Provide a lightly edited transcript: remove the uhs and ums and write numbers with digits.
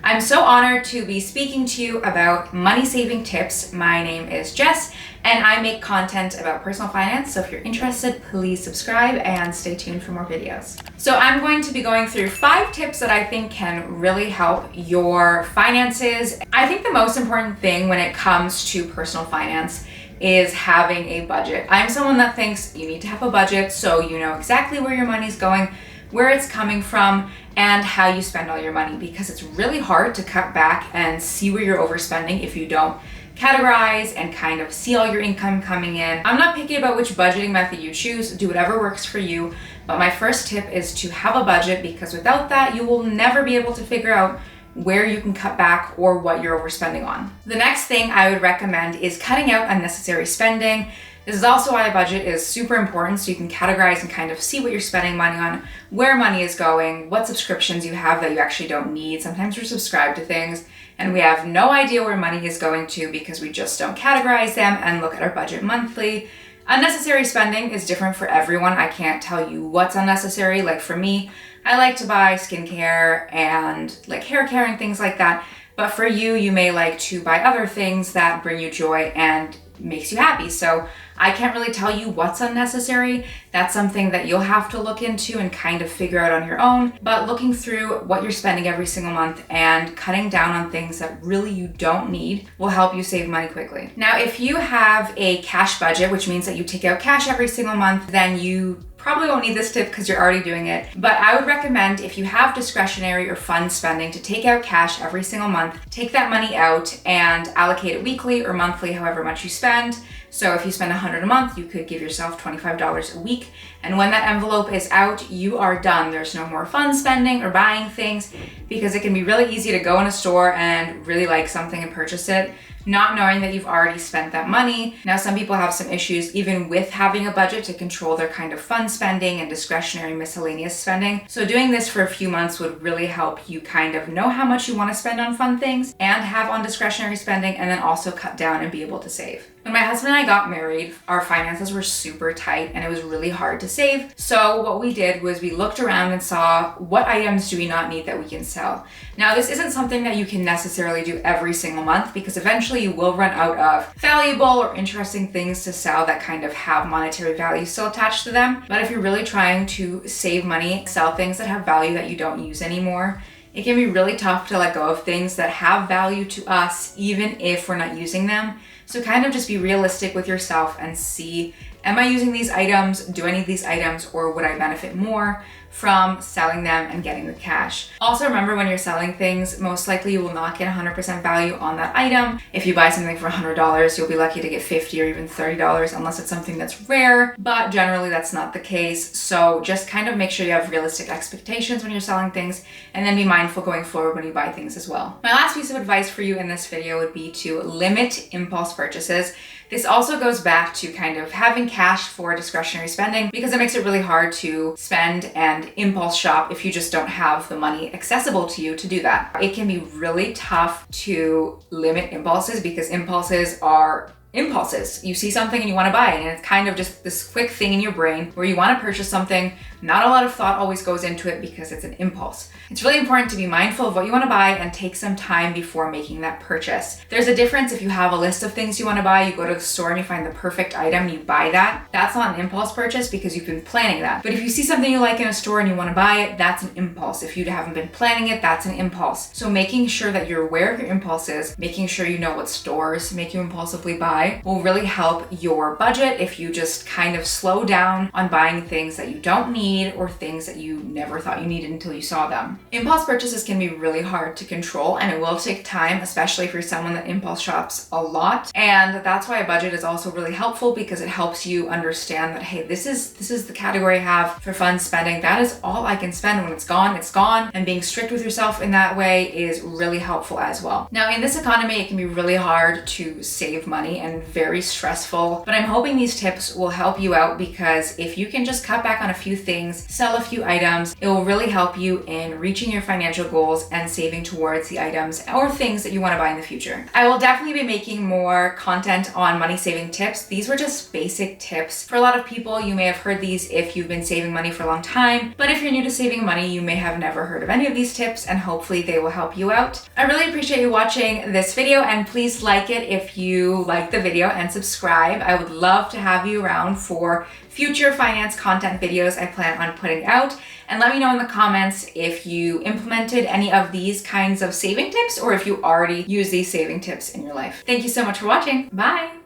I'm so honored to be speaking to you about money saving tips. My name is Jess and I make content about personal finance. So if you're interested, please subscribe and stay tuned for more videos. So I'm going to be going through 5 tips that I think can really help your finances. I think the most important thing when it comes to personal finance is having a budget. I'm someone that thinks you need to have a budget so you know exactly where your money's going, where it's coming from, and how you spend all your money, because it's really hard to cut back and see where you're overspending if you don't categorize and kind of see all your income coming in. I'm not picky about which budgeting method you choose, do whatever works for you, but my first tip is to have a budget, because without that you will never be able to figure out where you can cut back or what you're overspending on. The next thing I would recommend is cutting out unnecessary spending. This is also why a budget is super important, so you can categorize and kind of see what you're spending money on, where money is going, what subscriptions you have that you actually don't need. Sometimes we're subscribed to things and we have no idea where money is going to because we just don't categorize them and look at our budget monthly. Unnecessary spending is different for everyone. I can't tell you what's unnecessary. Like for me, I like to buy skincare and like hair care and things like that. But for you, you may like to buy other things that bring you joy and makes you happy. So I can't really tell you what's unnecessary. That's something that you'll have to look into and kind of figure out on your own. But looking through what you're spending every single month and cutting down on things that really you don't need will help you save money quickly. Now, if you have a cash budget, which means that you take out cash every single month, then you probably won't need this tip because you're already doing it. But I would recommend, if you have discretionary or fun spending, to take out cash every single month, take that money out and allocate it weekly or monthly, however much you spend. So if you spend $100 a month, you could give yourself $25 a week. And when that envelope is out, you are done. There's no more fun spending or buying things, because it can be really easy to go in a store and really like something and purchase it, not knowing that you've already spent that money. Now, some people have some issues even with having a budget to control their kind of fun spending and discretionary miscellaneous spending. So doing this for a few months would really help you kind of know how much you want to spend on fun things and have on discretionary spending, and then also cut down and be able to save. When my husband and I got married, our finances were super tight and it was really hard to save. So what we did was we looked around and saw what items do we not need that we can sell. Now, this isn't something that you can necessarily do every single month, because eventually you will run out of valuable or interesting things to sell that kind of have monetary value still attached to them. But if you're really trying to save money, sell things that have value that you don't use anymore, it can be really tough to let go of things that have value to us, even if we're not using them. So kind of just be realistic with yourself and see, am I using these items? Do I need these items, or would I benefit more from selling them and getting the cash? Also, remember, when you're selling things, most likely you will not get 100% value on that item. If you buy something for $100, you'll be lucky to get $50 or even $30, unless it's something that's rare, but generally that's not the case. So just kind of make sure you have realistic expectations when you're selling things, and then be mindful going forward when you buy things as well. My last piece of advice for you in this video would be to limit impulse purchases. This also goes back to kind of having cash for discretionary spending, because it makes it really hard to spend and impulse shop if you just don't have the money accessible to you to do that. It can be really tough to limit impulses, because impulses are impulses. You see something and you want to buy it, and it's kind of just this quick thing in your brain where you want to purchase something. Not a lot of thought always goes into it because it's an impulse. It's really important to be mindful of what you want to buy and take some time before making that purchase. There's a difference if you have a list of things you want to buy, you go to the store and you find the perfect item, you buy that. That's not an impulse purchase because you've been planning that. But if you see something you like in a store and you want to buy it, that's an impulse. If you haven't been planning it, that's an impulse. So making sure that you're aware of your impulses, making sure you know what stores make you impulsively buy, will really help your budget if you just kind of slow down on buying things that you don't need or things that you never thought you needed until you saw them. Impulse purchases can be really hard to control, and it will take time, especially if you're someone that impulse shops a lot. And that's why a budget is also really helpful, because it helps you understand that, hey, this is the category I have for fun spending. That is all I can spend. When it's gone, it's gone. And being strict with yourself in that way is really helpful as well. Now, in this economy, it can be really hard to save money, and very stressful. But I'm hoping these tips will help you out, because if you can just cut back on a few things, sell a few items, it will really help you in reaching your financial goals and saving towards the items or things that you want to buy in the future. I will definitely be making more content on money saving tips. These were just basic tips. For a lot of people, you may have heard these if you've been saving money for a long time, but if you're new to saving money, you may have never heard of any of these tips, and hopefully they will help you out. I really appreciate you watching this video, and please like it if you like the video and subscribe. I would love to have you around for future finance content videos I plan on putting out. And let me know in the comments if you implemented any of these kinds of saving tips or if you already use these saving tips in your life. Thank you so much for watching. Bye.